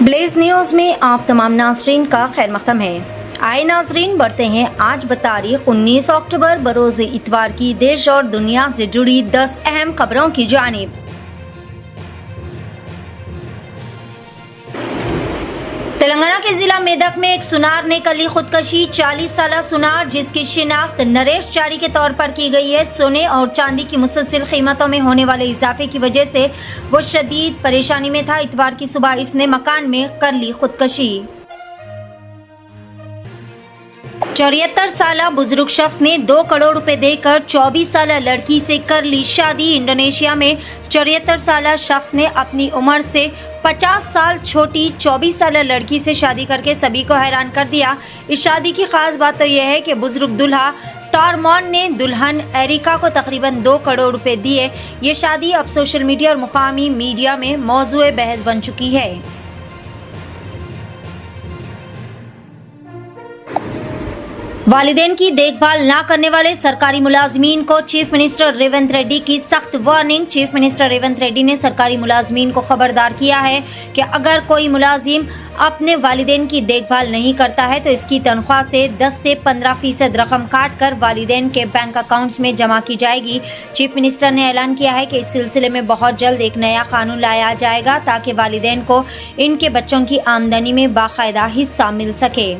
Blaze news में आप तमाम नाज़रीन का खैर मक़दम है। आए नाज़रीन, बढ़ते हैं आज बतारीख 19 अक्टूबर बरोज़ इतवार की देश और दुनिया से जुड़ी 10 अहम खबरों की जानिब। तेलंगाना के जिला मेदक में एक सुनार ने कली खुदकशी। 40 साल सुनार जिसकी शिनाख्त नरेश चारी के तौर पर की गई है। सोने और चांदी की मुसलसल कीमतों में होने वाले इजाफे की वजह से वो शदीद परेशानी में था। इतवार की सुबह इसने मकान में कर ली खुदकशी। 74 साल बुजुर्ग शख्स ने 2 करोड़ रुपए देकर 24 साल लड़की से कर ली शादी। इंडोनेशिया में 74 साल शख्स ने अपनी उम्र से 50 साल छोटी 24 साल लड़की से शादी करके सभी को हैरान कर दिया। इस शादी की खास बात तो यह है कि बुजुर्ग दुल्हा टॉरमॉन ने दुल्हन एरिका को तकरीबन 2 करोड़ रुपए दिए। ये शादी अब सोशल मीडिया और मुकामी मीडिया में मौजूए बहस बन चुकी है। वालिदैन की देखभाल न करने वाले सरकारी मुलाजमीन को चीफ मिनिस्टर रेवंत रेड्डी की सख्त warning. Chief minister Revanth Reddy ने सरकारी मुलाजमीन को खबरदार किया है कि अगर कोई मुलाजिम अपने वालिदैन की देखभाल नहीं करता है तो इसकी तनख्वाह से 10 से 15% रकम काट कर वालिदैन के बैंक अकाउंट्स में जमा की जाएगी। चीफ मिनिस्टर ने ऐलान किया है कि इस सिलसिले में बहुत जल्द एक नया कानून लाया जाएगा ताकि वालिदैन को इनके बच्चों की आमदनी में बाकायदा हिस्सा मिल सके।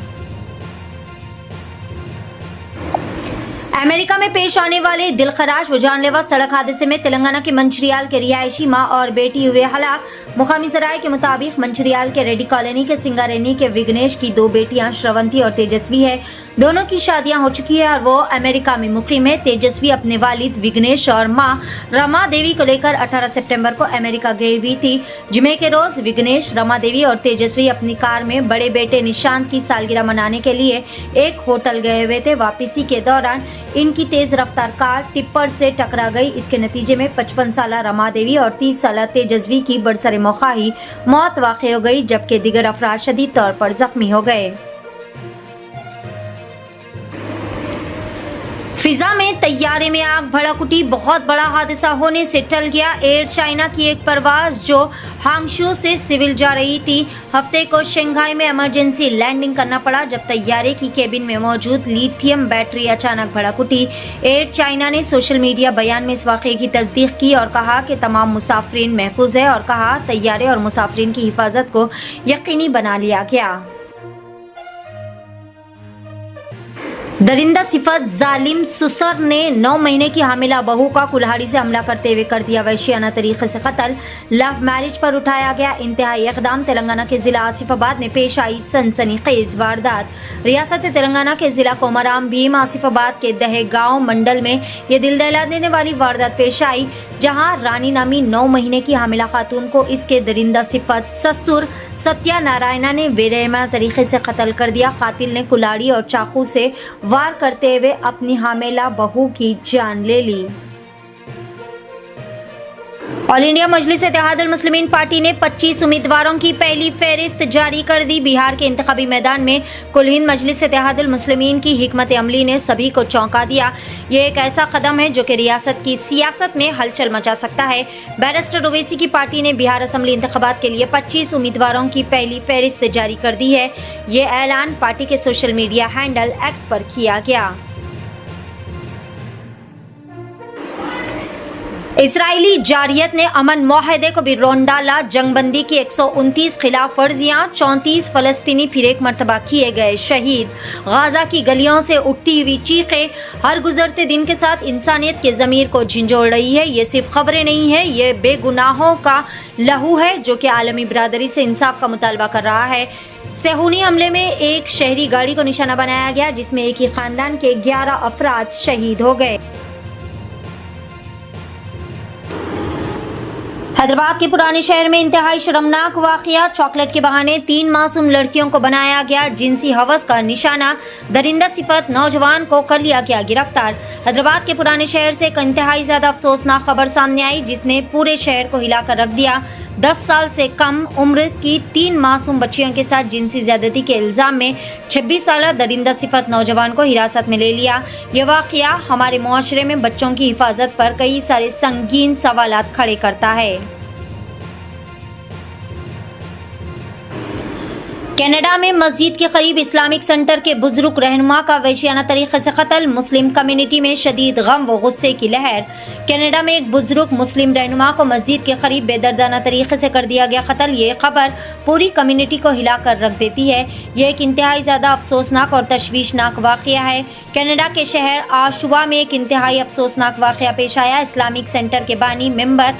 अमेरिका में पेश आने वाले दिलखराश व जानलेवा सड़क हादसे में तेलंगाना के मंचरियाल के रिहायशी मां और बेटी हुए हलाक। मुकामी ज़राए के मुताबिक मंचरियाल के रेड्डी कॉलोनी के सिंगारेनी के विघ्नेश की 2 बेटियां श्रवंती और तेजस्वी है। दोनों की शादियां हो चुकी है और वो अमेरिका में मुकीम है। तेजस्वी अपने वालिद विघ्नेश और मां रमा देवी को लेकर 18 सितंबर को अमेरिका गई हुई थी। जुमे के रोज विघ्नेश, रमा देवी और तेजस्वी अपनी कार में बड़े बेटे निशांत की सालगिरह मनाने के लिए एक होटल गए हुए थे। वापसी के दौरान इनकी तेज रफ्तार कार टिप्पर से टकरा गई। इसके नतीजे में 55 साल रमा देवी और 30 साल तेजस्वी की बरसरे मौका ही मौत वाक़ई हो गई, जबकि दीगर अफराद शदीद तौर पर जख्मी हो गए। फिजा में तैयारे में आग भड़क उठी। बहुत बड़ा हादसा होने से टल गया। एयर चाइना की एक परवाज जो हांगशू से सिविल जा रही थी, हफ्ते को शंघाई में इमरजेंसी लैंडिंग करना पड़ा जब तैयारे की केबिन में मौजूद लिथियम बैटरी अचानक भड़क उठी। एयर चाइना ने सोशल मीडिया बयान में इस वाक़े की तस्दीक की और कहा कि तमाम मुसाफिरीन महफूज है और कहा तैयारे और मुसाफिरीन की हिफाजत को यकीनी बना लिया गया। दरिंदा सिफत जालिम सुसर ने 9 महीने की हामिला बहू का कुल्हाड़ी से हमला करते हुए कर दिया वहशियाना तरीके से कत्ल। लव मैरिज पर उठाया गया इंतहाई इक़दाम। तेलंगाना के जिला आसिफाबाद में पेश आई सनसनीखेज वारदात। रियासत तेलंगाना के जिला कोमराम भीम आसिफाबाद के दहेगांव मंडल में ये दिल दहला देने वाली वारदात पेश आई, जहां रानी नामी 9 महीने की हामिला खातून को इसके दरिंदा सिफत ससुर सत्या नारायणा ने बेरहमाना तरीके से कत्ल कर दिया। कातिल ने कुल्हाड़ी और चाकू से वार करते हुए अपनी हामिला बहू की जान ले ली। ऑल इंडिया मजलिस इत्तेहादुल मुस्लिमीन पार्टी ने 25 उम्मीदवारों की पहली फहरिस्त जारी कर दी। बिहार के इंतखाबी मैदान में कुल हिंद मजलिस इत्तेहादुल मुस्लिमीन की हिकमत अमली ने सभी को चौंका दिया। ये एक ऐसा कदम है जो कि रियासत की सियासत में हलचल मचा सकता है। बैरिस्टर ओवैसी की पार्टी ने बिहार असम्बली इंतखाबात के लिए 25 उम्मीदवारों की पहली फहरिस्त जारी कर दी है। ये ऐलान पार्टी के सोशल मीडिया हैंडल एक्स पर किया गया। इजरायली जारियत ने अमन मुआहदे को भी रौंद डाला। जंगबंदी की 129 खिलाफ वर्जियां, 34 फलस्तीनी फिर एक मरतबा किए गए शहीद। गाजा की गलियों से उठती हुई चीखें हर गुजरते दिन के साथ इंसानियत के ज़मीर को झंझोड़ रही है। ये सिर्फ खबरें नहीं है, ये बेगुनाहों का लहू है जो कि आलमी बरादरी से इंसाफ का मुतालबा कर रहा है। सेहूनी हमले में एक शहरी गाड़ी को निशाना बनाया गया जिसमें एक ही खानदान के 11 अफराद शहीद हो गए। हैदराबाद के पुराने शहर में इंतहाई शर्मनाक वाकया। चॉकलेट के बहाने 3 मासूम लड़कियों को बनाया गया जिनसी हवस का निशाना। दरिंदा सिफत नौजवान को कर लिया गया गिरफ्तार। हैदराबाद के पुराने शहर से एक इंतहाई ज्यादा अफसोसनाक खबर सामने आई जिसने पूरे शहर को हिलाकर रख दिया। 10 साल से कम उम्र की 3 मासूम बच्चियों के साथ जिनसी ज्यादती के इल्जाम में 26 साल दरिंदा सिफत नौजवान को हिरासत में ले लिया। यह वाकया हमारे मुआशरे में बच्चों की हिफाजत पर कई सारे संगीन सवालात खड़े करता है। کینیڈا میں مسجد کے قریب اسلامک سینٹر کے بزرگ رہنما کا وحشیانہ طریقے سے قتل، مسلم کمیونٹی میں شدید غم و غصے کی لہر۔ کینیڈا میں ایک بزرگ مسلم رہنما کو مسجد کے قریب بے دردانہ طریقے سے کر دیا گیا قتل۔ یہ خبر پوری کمیونٹی کو ہلا کر رکھ دیتی ہے۔ یہ ایک انتہائی زیادہ افسوسناک اور تشویشناک واقعہ ہے۔ کینیڈا کے شہر آشوا میں ایک انتہائی افسوسناک واقعہ پیش آیا۔ اسلامک سینٹر کے بانی ممبر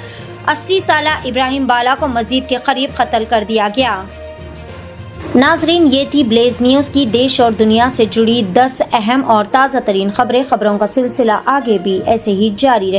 80 سالہ ابراہیم بالا کو مسجد کے قریب قتل کر دیا گیا۔ ناظرین، یہ تھی بلیز نیوز کی دیش اور دنیا سے جڑی 10 اہم اور تازہ ترین خبریں۔ خبروں کا سلسلہ آگے بھی ایسے ہی جاری رہے۔